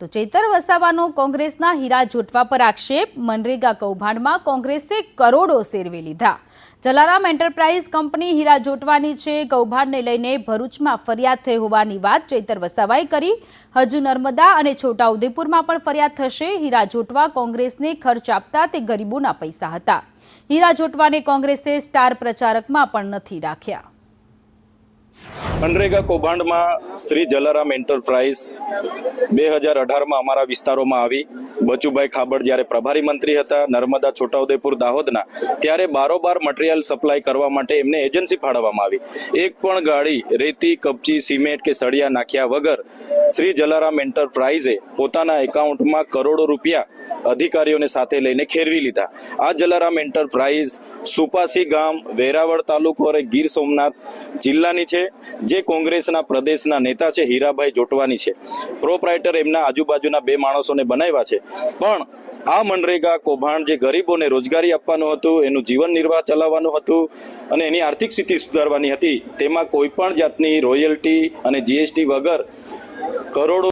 તો ચૈતર વસાવાનો કોંગ્રેસના હીરા જોટવા પર આક્ષેપ। મનરેગા કૌભાંડમાં કોંગ્રેસે કરોડો સેરવી લીધા। જલારામ એન્ટરપ્રાઇઝ કંપની હીરા જોટવાની છે। કૌભાંડને લઈને ભરૂચમાં ફરિયાદ થઈ હોવાની વાત ચૈતર વસાવાએ કરી। હજુ નર્મદા અને છોટાઉદેપુરમાં પણ ફરિયાદ થશે। હીરા જોટવા કોંગ્રેસને ખર્ચ આપતા તે ગરીબોના પૈસા હતા। હીરા જોટવાને કોંગ્રેસે સ્ટાર પ્રચારકમાં પણ નથી રાખ્યા। મનરેગા કૌભાંડમાં શ્રી જલારામ એન્ટરપ્રાઇઝ 2018માં અમારા વિસ્તારોમાં આવી। બચુભાઈ ખાબડ જ્યારે પ્રભારી મંત્રી હતા નર્મદા છોટાઉદેપુર દાહોદના, ત્યારે બારોબાર મટીરિયલ સપ્લાય કરવા માટે એમને એજન્સી ફાળવવામાં આવી। એક પણ ગાડી રેતી, કપચી, સિમેન્ટ કે સળિયા નાખ્યા વગર શ્રી જલારામ એન્ટરપ્રાઇઝે પોતાના એકાઉન્ટમાં કરોડો રૂપિયા અધિકારીઓને સાથે લઈને ખેરવી લીધા। આ જલારામ એન્ટરપ્રાઇઝ સુપાસી ગામ, વેરાવળ તાલુકો અને ગીર સોમનાથ જિલ્લાની છે, જે કોંગ્રેસના પ્રદેશના નેતા છે હીરાભાઈ જોટવાની છે। પ્રોપરાઇટર એમના આજુબાજુના 2 માણસોને બનાવ્યા છે, પણ આ મનરેગા કૌભાંડ જે ગરીબોને રોજગારી આપવાનું હતું, એનું જીવન નિર્વાહ ચલાવવાનું હતું અને એની આર્થિક સ્થિતિ સુધારવાની હતી, તેમાં કોઈ પણ જાતની રોયલ્ટી અને જીએસટી વગર કરોડો